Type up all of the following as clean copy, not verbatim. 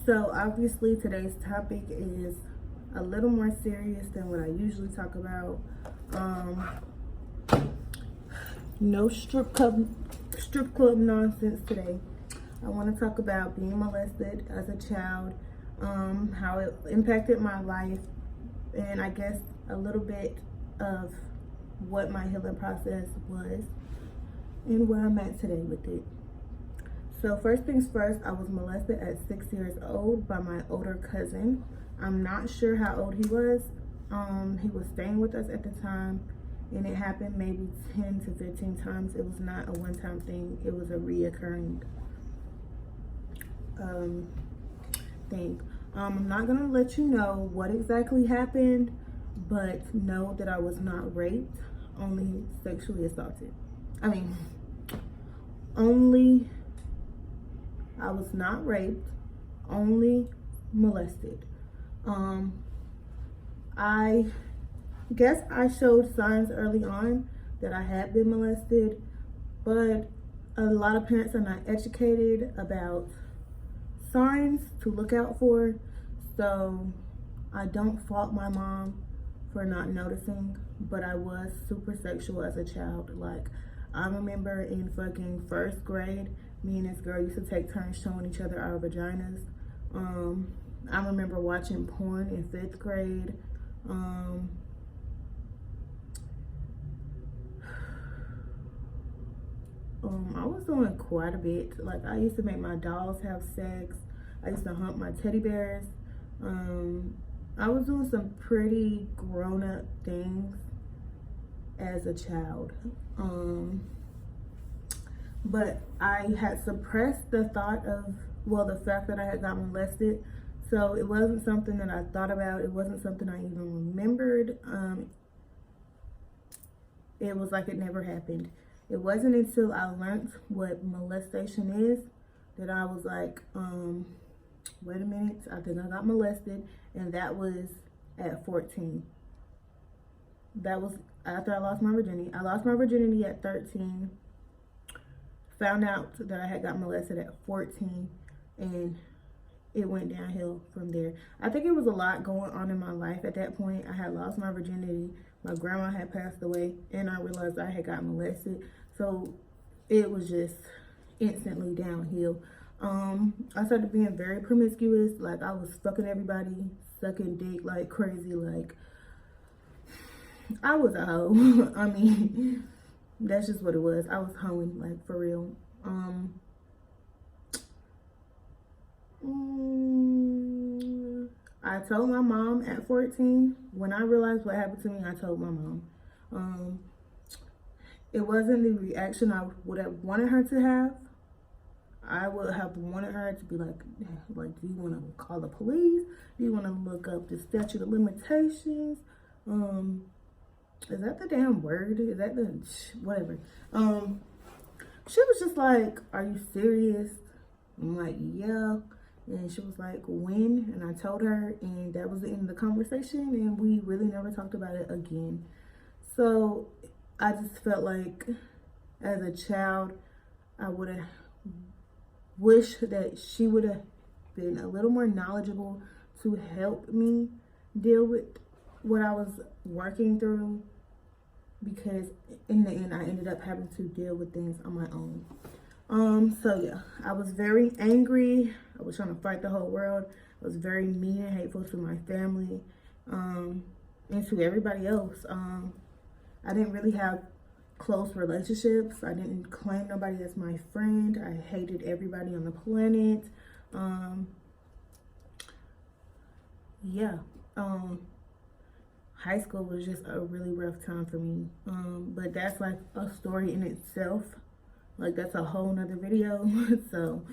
So obviously today's topic is a little more serious than what I usually talk about. No strip club nonsense today. I want to talk about being molested as a child, how it impacted my life, and I guess a little bit of what my healing process was and where I'm at today with it. So first things first, I was molested at 6 years old by my older cousin. I'm not sure how old he was. He was staying with us at the time, and it happened maybe 10 to 15 times. It was not a one-time thing. It was a reoccurring thing. I'm not gonna let you know what exactly happened, but know that I was not raped, only sexually assaulted. I was not raped, only molested. I guess I showed signs early on that I had been molested, but a lot of parents are not educated about signs to look out for. So I don't fault my mom for not noticing, but I was super sexual as a child. Like, I remember in fucking first grade, me and this girl used to take turns showing each other our vaginas. I remember watching porn in 5th grade. I was doing quite a bit. Like, I used to make my dolls have sex. I used to hump my teddy bears. I was doing some pretty grown-up things as a child. But I had suppressed the thought of, well, the fact that I had got molested. So it wasn't something that I thought about. It wasn't something I even remembered. It was like it never happened. It wasn't until I learned what molestation is that I was like, wait a minute, I think I got molested. And that was at 14. That was after I lost my virginity. I lost my virginity at 13. Found out that I had got molested at 14, and it went downhill from there. I think it was a lot going on in my life at that point. I had lost my virginity, my grandma had passed away, and I realized I had got molested. So it was just instantly downhill. I started being very promiscuous. Like, I was fucking everybody, sucking dick like crazy. Like, I was a hoe. I mean, that's just what it was. I was hoeing, like, for real. I told my mom at 14. When I realized what happened to me, I told my mom. It wasn't the reaction I would have wanted her to have. I would have wanted her to be like, do you want to call the police? Do you want to look up the statute of limitations? Is that the damn word? Is that the whatever? She was just like, are you serious? I'm like, yeah. And she was like, when? And I told her, and that was the end of the conversation, and we really never talked about it again. So I just felt like, as a child, I would have wished that she would have been a little more knowledgeable to help me deal with what I was working through, because in the end I ended up having to deal with things on my own. So yeah, I was very angry. I was trying to fight the whole world. I was very mean and hateful to my family, and to everybody else. I didn't really have close relationships. I didn't claim nobody as my friend. I hated everybody on the planet. High school was just a really rough time for me. But that's like a story in itself. Like, that's a whole nother video. So,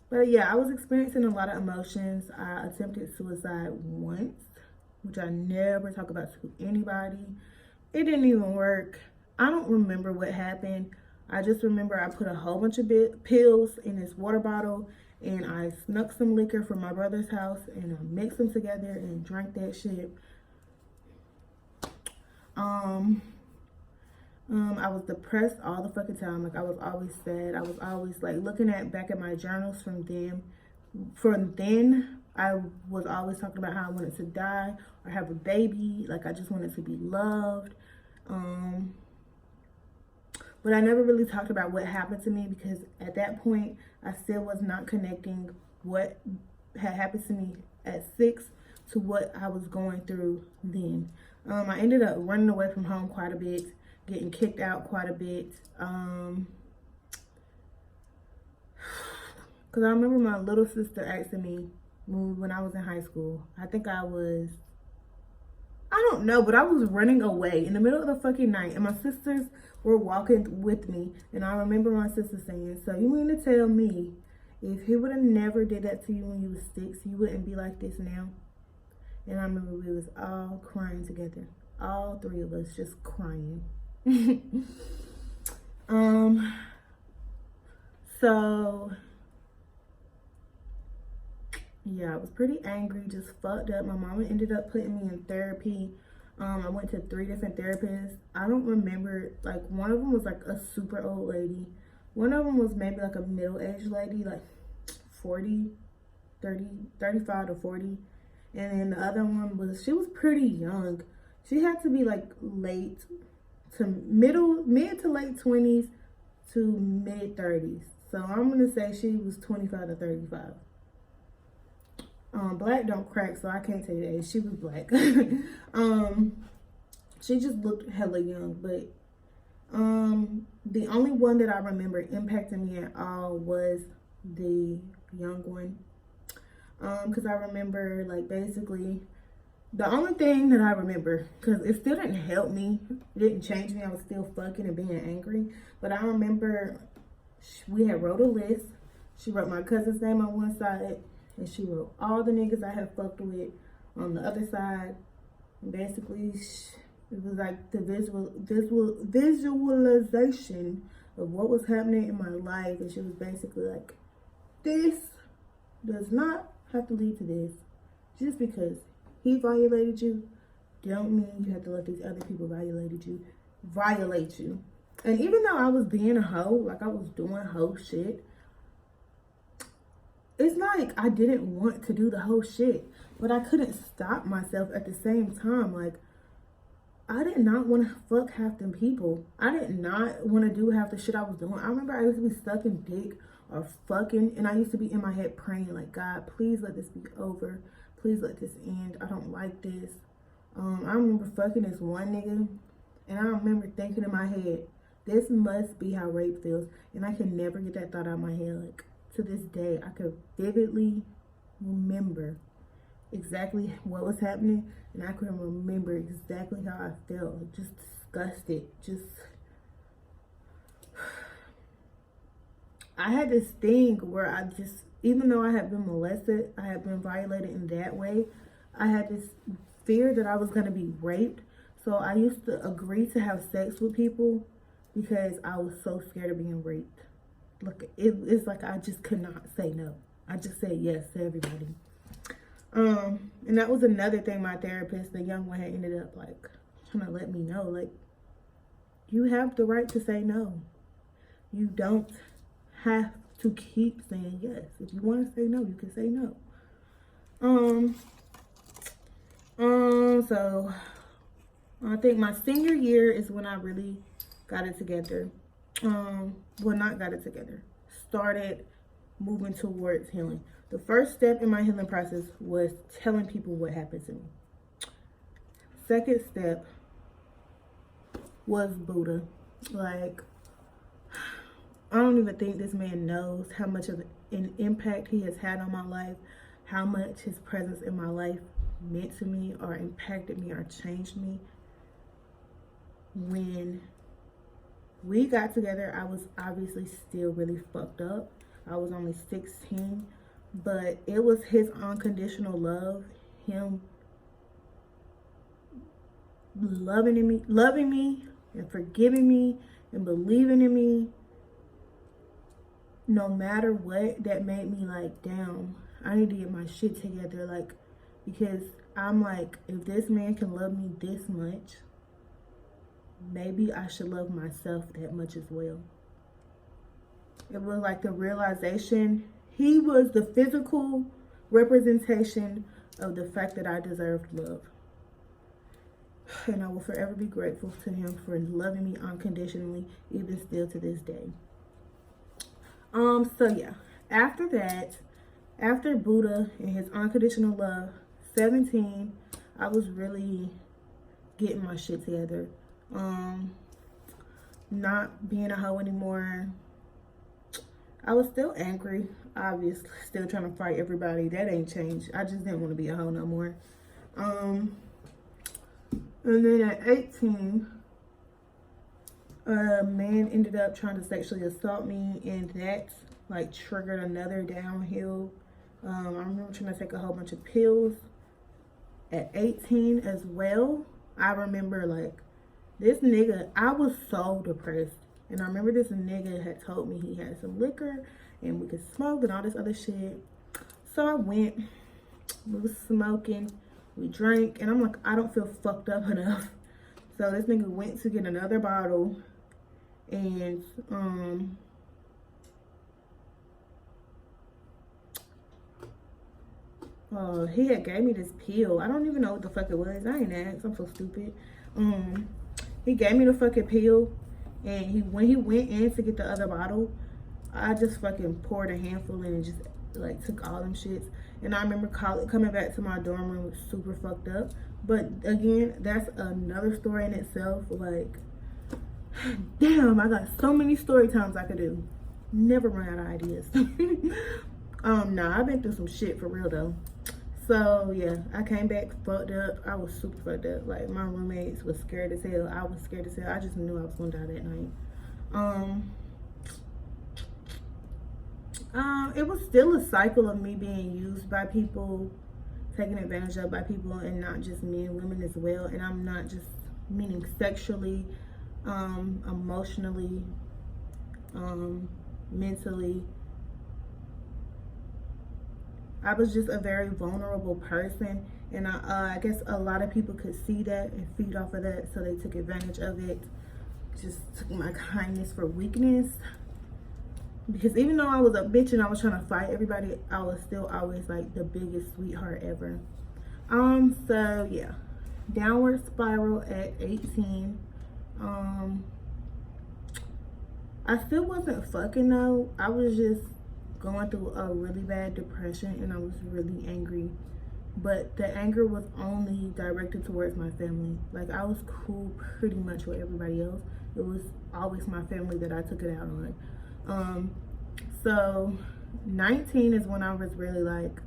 but yeah, I was experiencing a lot of emotions. I attempted suicide once, which I never talk about to anybody. It didn't even work. I don't remember what happened. I just remember I put a whole bunch of pills in this water bottle, and I snuck some liquor from my brother's house, and I mixed them together and drank that shit. I was depressed all the fucking time. Like, I was always sad. I was always like looking back at my journals from them, from then, I was always talking about how I wanted to die or have a baby. Like, I just wanted to be loved. But I never really talked about what happened to me, because at that point, I still was not connecting what had happened to me at 6 to what I was going through then. I ended up running away from home quite a bit, getting kicked out quite a bit. Because I remember my little sister asking me when I was in high school. I don't know, but I was running away in the middle of the fucking night, and my sisters were walking with me. And I remember my sister saying, "So you mean to tell me if he would have never did that to you when you was 6, you wouldn't be like this now?" And I remember we was all crying together. All 3 of us just crying. So yeah, I was pretty angry, just fucked up. My mama ended up putting me in therapy. I went to 3 different therapists. I don't remember, like, one of them was like a super old lady. One of them was maybe like a middle-aged lady, like 35 to 40. And then the other one she was pretty young. She had to be like mid to late 20s to mid 30s. So I'm gonna say she was 25 to 35. Black don't crack, so I can't tell you the age. She was black. She just looked hella young, but the only one that I remember impacting me at all was the young one. Because I remember, like, basically, the only thing that I remember, because it still didn't help me, it didn't change me, I was still fucking and being angry, but I remember we had wrote a list. She wrote my cousin's name on one side, and she wrote all the niggas I had fucked with on the other side. And basically, it was like the visualization of what was happening in my life. And she was basically like, this does not have to lead to this. Just because he violated you, don't mean you have to let these other people violate you. And even though I was being a hoe, like I was doing hoe shit, it's like I didn't want to do the whole shit, but I couldn't stop myself at the same time. Like, I did not want to fuck half them people. I did not want to do half the shit I was doing. I remember I used to be sucking dick or fucking, and I used to be in my head praying, like, God, please let this be over. Please let this end. I don't like this. I remember fucking this one nigga, and I remember thinking in my head, this must be how rape feels. And I can never get that thought out of my head. Like, to this day, I could vividly remember exactly what was happening, and I couldn't remember exactly how I felt. Just disgusted. I had this thing where even though I had been molested, I had been violated in that way, I had this fear that I was going to be raped. So I used to agree to have sex with people because I was so scared of being raped. Look, it's like I just could not say no. I just said yes to everybody. And that was another thing my therapist, the young one, had ended up like trying to let me know. Like, you have the right to say no. You don't have to keep saying yes. If you want to say no, you can say no. So I think my senior year is when I really got it together. Well, not got it together, started moving towards healing. The first step in my healing process was telling people what happened to me. Second step was Buddha. Like, I don't even think this man knows how much of an impact he has had on my life, how much his presence in my life meant to me or impacted me or changed me. When we got together, I was obviously still really fucked up. I was only 16, but it was his unconditional love, him loving me and forgiving me and believing in me no matter what, that made me like, damn, I need to get my shit together. Like, because I'm like, if this man can love me this much, maybe I should love myself that much as well. It was like the realization He was the physical representation of the fact that I deserved love. And I will forever be grateful to him for loving me unconditionally, even still to this day. So yeah, after that, after Buddha and his unconditional love, 17, I was really getting my shit together. Not being a hoe anymore. I was still angry, obviously, still trying to fight everybody. That ain't changed. I just didn't want to be a hoe no more. And then at 18, a man ended up trying to sexually assault me, and that like triggered another downhill. I remember trying to take a whole bunch of pills at 18 as well. I remember like this nigga, I was so depressed. And I remember this nigga had told me he had some liquor and we could smoke and all this other shit. So I went, we was smoking, we drank, and I'm like, I don't feel fucked up enough. So this nigga went to get another bottle, and he had gave me this pill. I don't even know what the fuck it was. I ain't asked. I'm so stupid. He gave me the fucking pill, and when he went in to get the other bottle, I just fucking poured a handful in and just like took all them shits. And I remember coming back to my dorm room super fucked up. But again, that's another story in itself. Like, damn, I got so many story times I could do. Never run out of ideas. Nah, I've been through some shit for real though. So yeah, I came back fucked up. I was super fucked up. Like, my roommates was scared as hell. I was scared as hell. I just knew I was gonna die that night. It was still a cycle of me being used by people, taken advantage of by people, and not just men, women as well. And I'm not just meaning sexually, emotionally, mentally. I was just a very vulnerable person, and I guess a lot of people could see that and feed off of that, so they took advantage of it. Just took my kindness for weakness. Because even though I was a bitch and I was trying to fight everybody, I was still always like the biggest sweetheart ever. So yeah, downward spiral at 18. I still wasn't fucking though. I was just going through a really bad depression, and I was really angry. But the anger was only directed towards my family. Like, I was cool pretty much with everybody else. It was always my family that I took it out on. So 19 is when I was really like,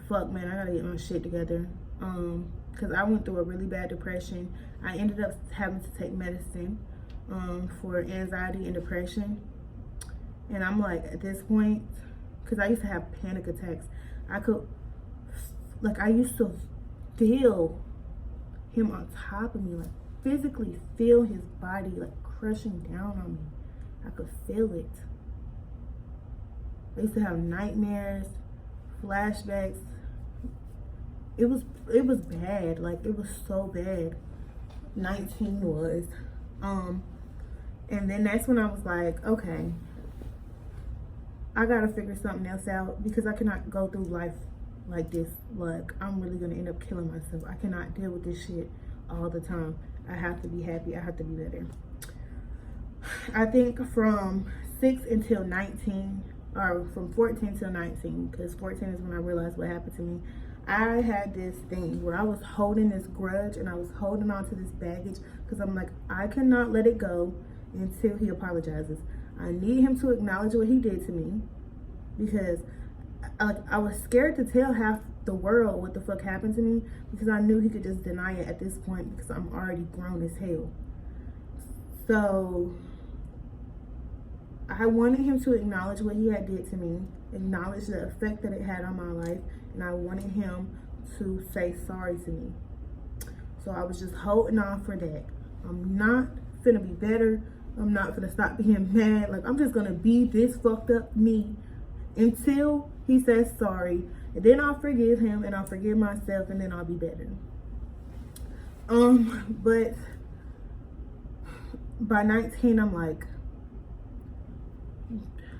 fuck man, I gotta get my shit together. Cause I went through a really bad depression. I ended up having to take medicine for anxiety and depression. And I'm like, at this point, cause I used to have panic attacks. I used to feel him on top of me, like physically feel his body like crushing down on me. I could feel it. I used to have nightmares, flashbacks. It was bad. Like, it was so bad. 19 was. And then that's when I was like, okay, I gotta figure something else out, because I cannot go through life like this. Like, I'm really gonna end up killing myself. I cannot deal with this shit all the time. I have to be happy. I have to be better. I think from 6 until 19, or from 14 till 19, because 14 is when I realized what happened to me. I had this thing where I was holding this grudge, and I was holding on to this baggage, because I'm like, I cannot let it go until he apologizes. I need him to acknowledge what he did to me, because I was scared to tell half the world what the fuck happened to me, because I knew he could just deny it at this point, because I'm already grown as hell. So I wanted him to acknowledge what he had did to me, acknowledge the effect that it had on my life, and I wanted him to say sorry to me. So I was just holding on for that. I'm not finna be better. I'm not finna stop being mad. Like, I'm just gonna be this fucked up me until he says sorry, and then I'll forgive him, and I'll forgive myself, and then I'll be better. But by 19, I'm like,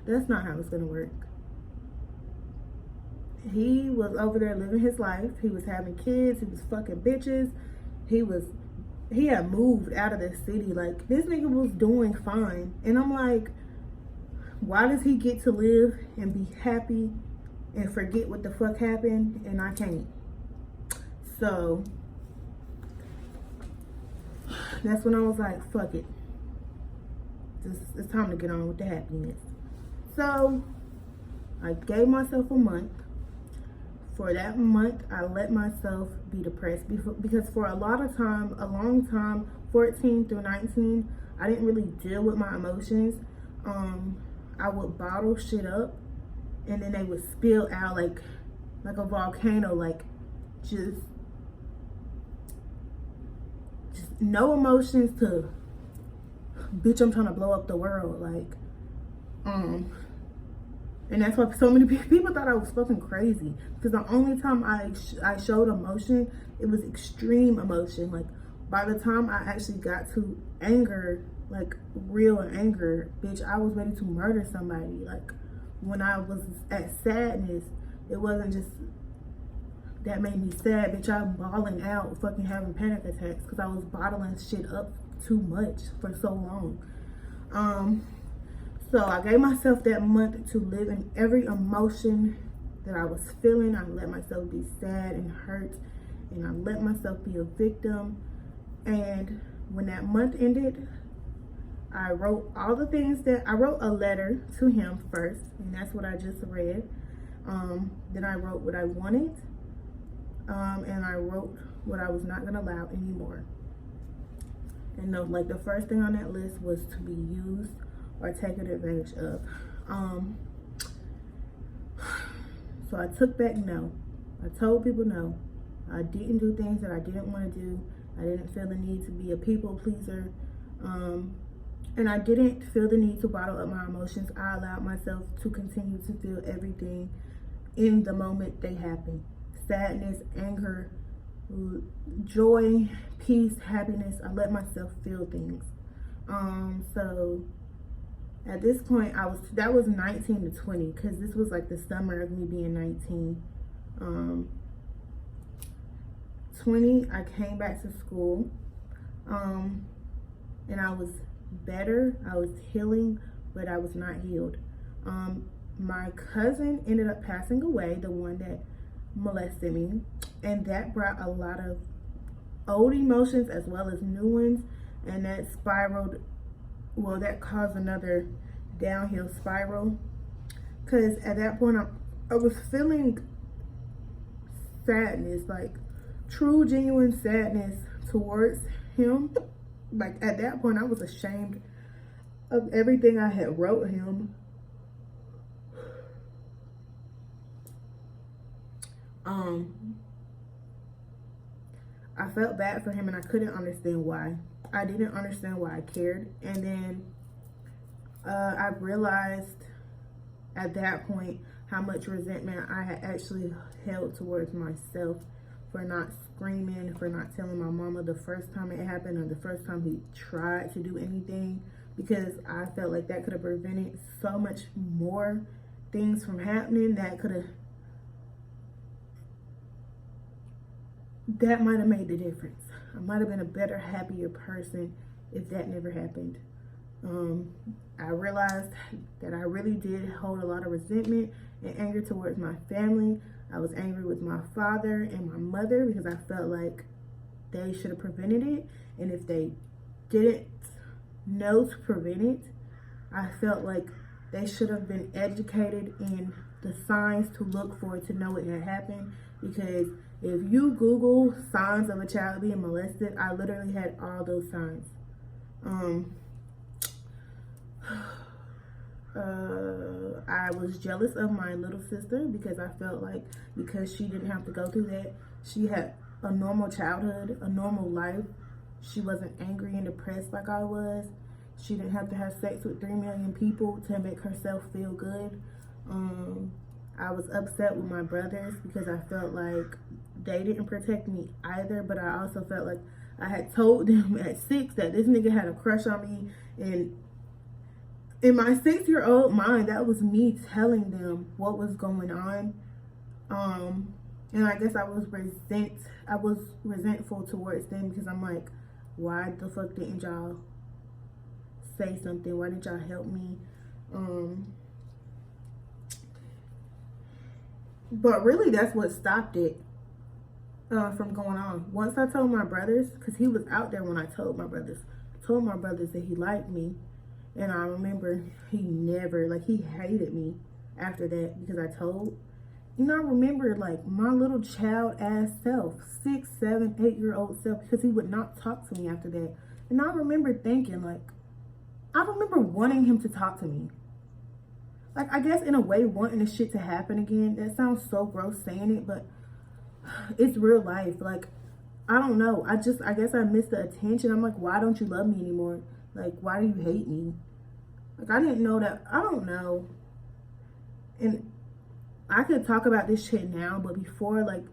that's not how it's gonna work. He was over there living his life. He was having kids. He was fucking bitches. He had moved out of the city. Like, this nigga was doing fine. And I'm like, why does he get to live and be happy and forget what the fuck happened and I can't? So that's when I was like, fuck it. It's time to get on with the happiness. So I gave myself a month. For that month, I let myself be depressed because for a long time, 14 through 19, I didn't really deal with my emotions. I would bottle shit up and then they would spill out like a volcano, like just no emotions to, bitch, I'm trying to blow up the world. Like, and that's why so many people thought I was fucking crazy. Because the only time I showed emotion, it was extreme emotion. Like, by the time I actually got to anger, like real anger, bitch, I was ready to murder somebody. Like, when I was at sadness, it wasn't just that made me sad, bitch. I'm bawling out, fucking having panic attacks because I was bottling shit up too much for so long. So I gave myself that month to live in every emotion that I was feeling. I let myself be sad and hurt, and I let myself be a victim. And when that month ended, I wrote all the things I wrote a letter to him first, and that's what I just read. Then I wrote what I wanted, and I wrote what I was not gonna allow anymore. And the first thing on that list was to be used or taken advantage of. So I took back no. I told people no. I didn't do things that I didn't want to do. I didn't feel the need to be a people pleaser. And I didn't feel the need to bottle up my emotions. I allowed myself to continue to feel everything in the moment they happen. Sadness, anger, joy, peace, happiness. I let myself feel things. So at this point, that was 19 to 20, because this was like the summer of me being 19. 20, I came back to school, and I was better. I was healing, but I was not healed. My cousin ended up passing away, the one that molested me, and that brought a lot of old emotions as well as new ones, and that spiraled. Well, that caused another downhill spiral, because at that point I was feeling sadness, like true genuine sadness towards him. Like, at that point I was ashamed of everything I had wrote him. I felt bad for him and I couldn't understand why. I didn't understand why I cared. And then I realized at that point how much resentment I had actually held towards myself for not screaming, for not telling my mama the first time it happened or the first time he tried to do anything, because I felt like that could have prevented so much more things from happening. That might have made the difference. I might have been a better, happier person if that never happened. I realized that I really did hold a lot of resentment and anger towards my family. I was angry with my father and my mother because I felt like they should have prevented it. And if they didn't know to prevent it, I felt like they should have been educated in the signs to look for to know it had happened. Because if you Google signs of a child being molested, I literally had all those signs. I was jealous of my little sister because I felt like because she didn't have to go through that, she had a normal childhood, a normal life. She wasn't angry and depressed like I was. She didn't have to have sex with 3 million people to make herself feel good. I was upset with my brothers because I felt like they didn't protect me either, but I also felt like I had told them at 6 that this nigga had a crush on me, and in my 6-year-old mind, that was me telling them what was going on. And I guess I was resentful towards them because I'm like, why the fuck didn't y'all say something? Why didn't y'all help me? But really, that's what stopped it from going on. Once I told my brothers, because he was out there when I told my brothers that he liked me. And I remember he never, like, he hated me after that because I told. You know, I remember, like, my little child-ass self, 6, 7, 8-year-old self, because he would not talk to me after that. And I remember thinking, like, I remember wanting him to talk to me. Like, I guess in a way, wanting this shit to happen again. That sounds so gross saying it, but it's real life. Like, I don't know. I guess I missed the attention. I'm like, why don't you love me anymore? Like, why do you hate me? Like, I didn't know that. I don't know. And I could talk about this shit now, but before, like,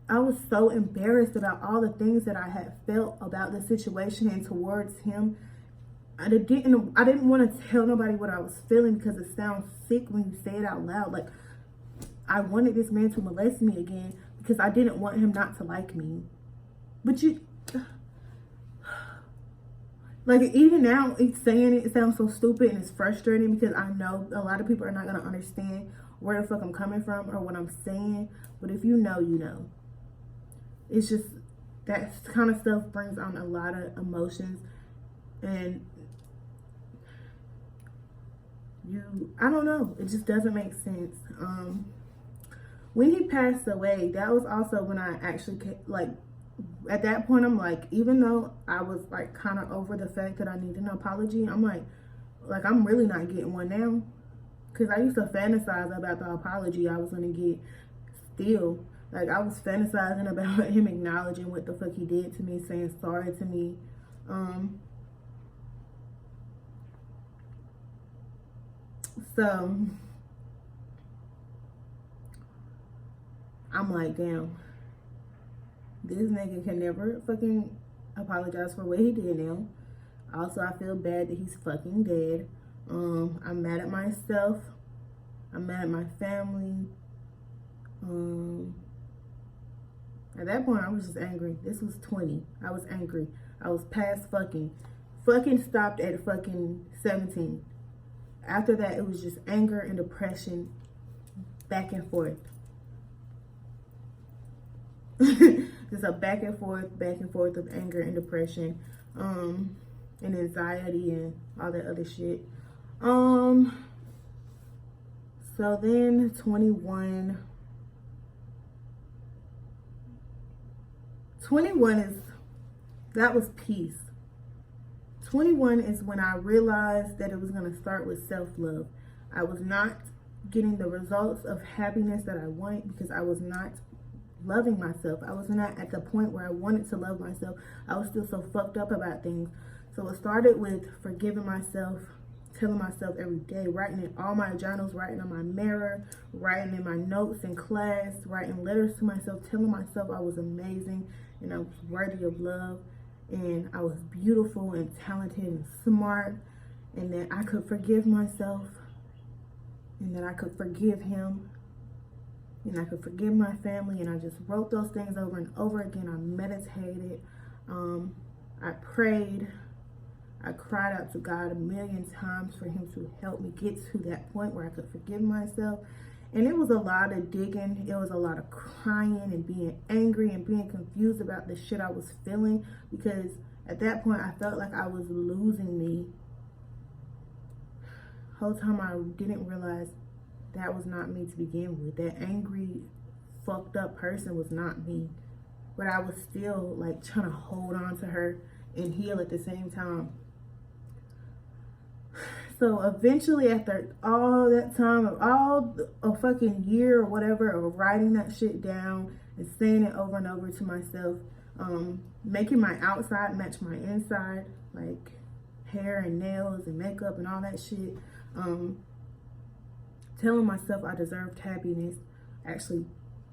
I was so embarrassed about all the things that I had felt about the situation and towards him. I didn't want to tell nobody what I was feeling because it sounds sick when you say it out loud. Like, I wanted this man to molest me again because I didn't want him not to like me. But like, even now, saying it sounds so stupid and it's frustrating because I know a lot of people are not going to understand where the fuck I'm coming from or what I'm saying. But if you know, you know. It's just, that kind of stuff brings on a lot of emotions. And I don't know. It just doesn't make sense. When he passed away, that was also when I actually, like, at that point, I'm like, even though I was, like, kind of over the fact that I needed an apology, I'm like, I'm really not getting one now. Because I used to fantasize about the apology I was going to get still. Like, I was fantasizing about him acknowledging what the fuck he did to me, saying sorry to me. So, I'm like, damn. This nigga can never fucking apologize for what he did now. Also, I feel bad that he's fucking dead. I'm mad at myself. I'm mad at my family. At that point, I was just angry. This was 20. I was angry. I was past fucking. Fucking stopped at fucking 17. After that, it was just anger and depression back and forth. Just a back and forth of anger and depression, and anxiety and all that other shit. So then 21 that was peace. 21 is when I realized that it was going to start with self-love. I was not getting the results of happiness that I wanted because I was not loving myself. I was not at the point where I wanted to love myself. I was still so fucked up about things. So it started with forgiving myself, telling myself every day, writing in all my journals, writing on my mirror, writing in my notes in class, writing letters to myself, telling myself I was amazing and I was worthy of love and I was beautiful and talented and smart and that I could forgive myself and that I could forgive him. And I could forgive my family, and I just wrote those things over and over again. I meditated, I prayed, I cried out to God a million times for him to help me get to that point where I could forgive myself. And it was a lot of digging, it was a lot of crying and being angry and being confused about the shit I was feeling, because at that point I felt like I was losing me. The whole time I didn't realize that was not me to begin with. That angry, fucked up person was not me. But I was still like trying to hold on to her and heal at the same time. So eventually, after all that time of a fucking year or whatever of writing that shit down and saying it over and over to myself, making my outside match my inside, like hair and nails and makeup and all that shit, telling myself I deserved happiness, actually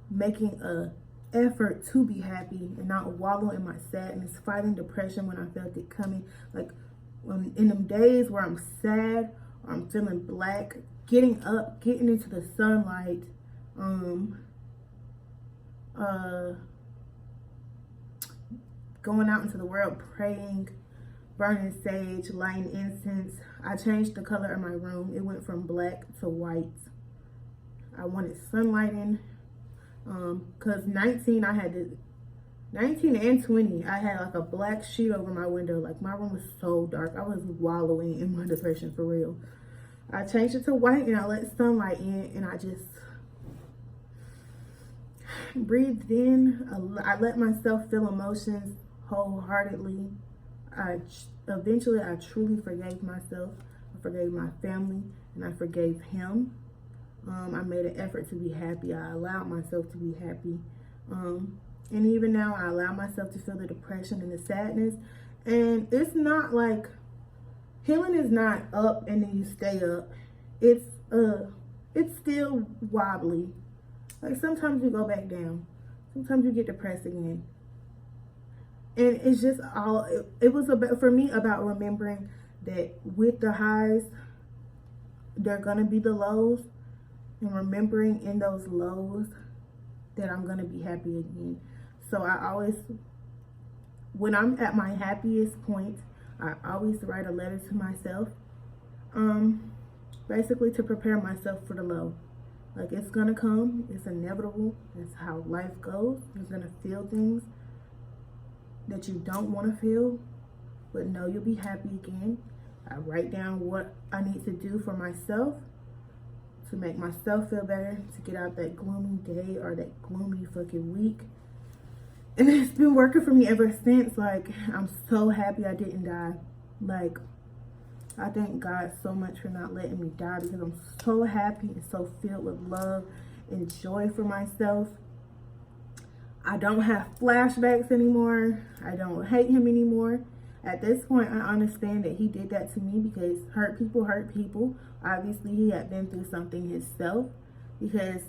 making a effort to be happy and not wallow in my sadness, fighting depression when I felt it coming. Like in them days where I'm sad or I'm feeling black, getting up, getting into the sunlight, uh, going out into the world, praying, burning sage, lighting incense. I changed the color of my room. It went from black to white. I wanted sunlight in, cause 19 and 20, I had like a black sheet over my window. Like my room was so dark. I was wallowing in my depression for real. I changed it to white and I let sunlight in, and I just breathed in. I let myself feel emotions wholeheartedly. Eventually I truly forgave myself. I forgave my family, and I forgave him. I made an effort to be happy. I allowed myself to be happy. And even now, I allow myself to feel the depression and the sadness. And it's not like, healing is not up and then you stay up. It's still wobbly. Like sometimes you go back down. Sometimes you get depressed again. And it's just it was about, for me, about remembering that with the highs, there are gonna be the lows. And remembering in those lows that I'm gonna be happy again. So I always, when I'm at my happiest point, I always write a letter to myself, basically to prepare myself for the low. Like it's gonna come, it's inevitable, that's how life goes. You're gonna feel things that you don't wanna feel, but know you'll be happy again. I write down what I need to do for myself to make myself feel better, to get out that gloomy day or that gloomy fucking week. And it's been working for me ever since. Like, I'm so happy I didn't die. Like, I thank God so much for not letting me die, because I'm so happy and so filled with love and joy for myself. I don't have flashbacks anymore. I don't hate him anymore. At this point, I understand that he did that to me because hurt people hurt people. Obviously, he had been through something himself, because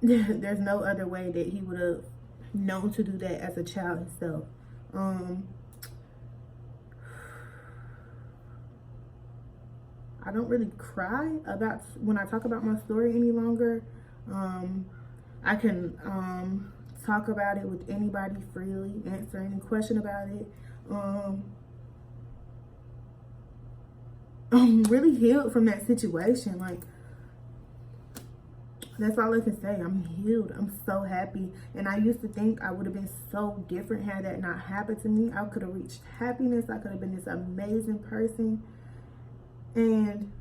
there's no other way that he would have known to do that as a child himself. I don't really cry about when I talk about my story any longer. I can talk about it with anybody freely, answer any question about it. I'm really healed from that situation. Like, that's all I can say. I'm healed. I'm so happy. And I used to think I would have been so different had that not happened to me. I could have reached happiness. I could have been this amazing person. And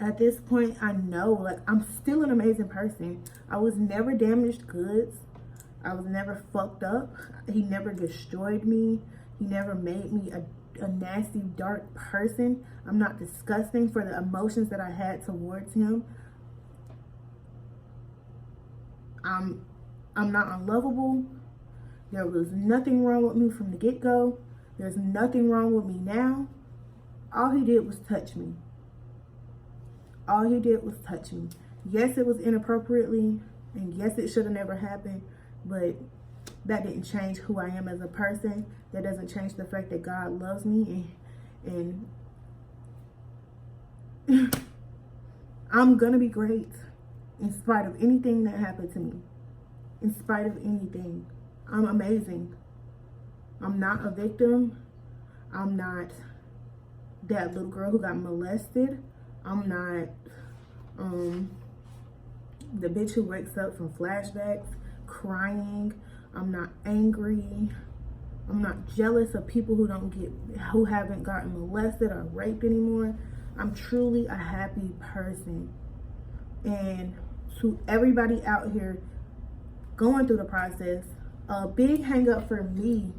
at this point, I know, like, I'm still an amazing person. I was never damaged goods. I was never fucked up. He never destroyed me. He never made me a nasty, dark person. I'm not disgusting for the emotions that I had towards him. I'm not unlovable. There was nothing wrong with me from the get-go. There's nothing wrong with me now. All he did was touch me. All he did was touch me. Yes, it was inappropriately, and yes, it should have never happened, but that didn't change who I am as a person. That doesn't change the fact that God loves me, and I'm gonna be great in spite of anything that happened to me. In spite of anything, I'm amazing. I'm not a victim. I'm not that little girl who got molested. I'm not the bitch who wakes up from flashbacks crying. I'm not angry. I'm not jealous of people who haven't gotten molested or raped anymore. I'm truly a happy person. And to everybody out here going through the process, a big hang up for me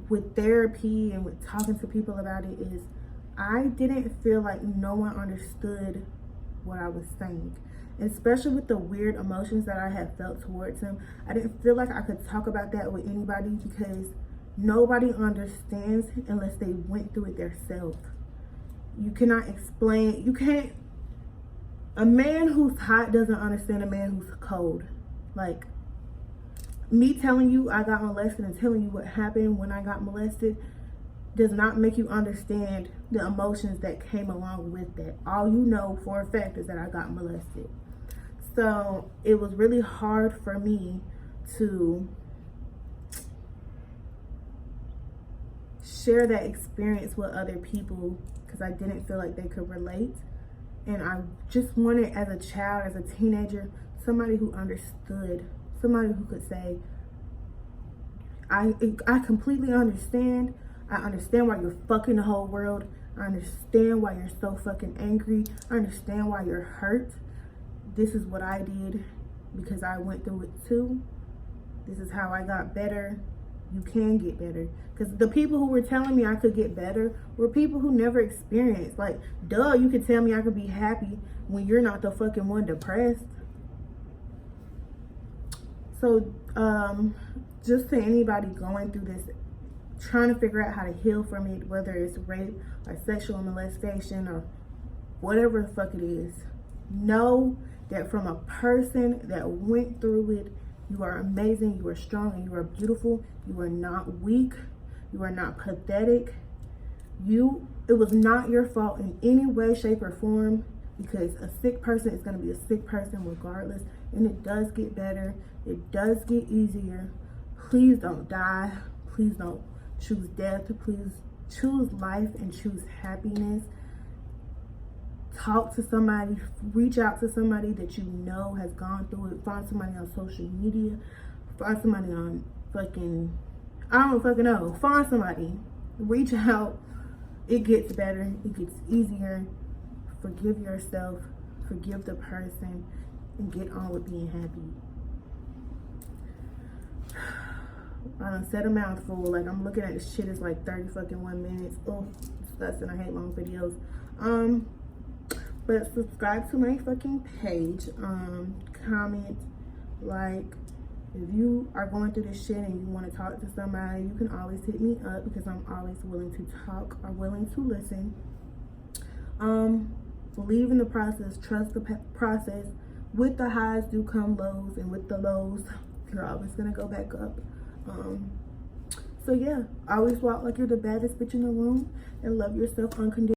with therapy and with talking to people about it is I didn't feel like no one understood what I was saying. Especially with the weird emotions that I had felt towards him. I didn't feel like I could talk about that with anybody because nobody understands unless they went through it themselves. You cannot explain, a man who's hot doesn't understand a man who's cold. Like, me telling you I got molested and telling you what happened when I got molested, does not make you understand the emotions that came along with that. All you know for a fact is that I got molested. So it was really hard for me to share that experience with other people because I didn't feel like they could relate. And I just wanted, as a child, as a teenager, somebody who understood, somebody who could say, I completely understand. I understand why you're fucking the whole world. I understand why you're so fucking angry. I understand why you're hurt. This is what I did because I went through it too. This is how I got better. You can get better. Because the people who were telling me I could get better were people who never experienced. Like, duh, you could tell me I could be happy when you're not the fucking one depressed. So, just to anybody going through this, trying to figure out how to heal from it, whether it's rape or sexual molestation or whatever the fuck it is, know that from a person that went through it, you are amazing, you are strong, and you are beautiful. You are not weak. You are not pathetic. It was not your fault in any way, shape, or form, because a sick person is going to be a sick person regardless, and it does get better. It does get easier. Please don't die. Please don't choose death. Please choose life and choose happiness. Talk to somebody, reach out to somebody that you know has gone through it. Find somebody on social media. Find somebody on fucking, I don't fucking know. Find somebody. Reach out. It gets better. It gets easier. Forgive yourself. Forgive the person. And get on with being happy. I done said a mouthful. Like, I'm looking at this shit. It's like 30 fucking 1 minutes. Oh, disgusting. I hate long videos. But subscribe to my fucking page. Comment, like, if you are going through this shit and you want to talk to somebody, you can always hit me up because I'm always willing to talk or willing to listen. Believe in the process, trust the process. With the highs do come lows, and with the lows, you're always gonna go back up. So yeah, always walk like you're the baddest bitch in the room and love yourself unconditionally.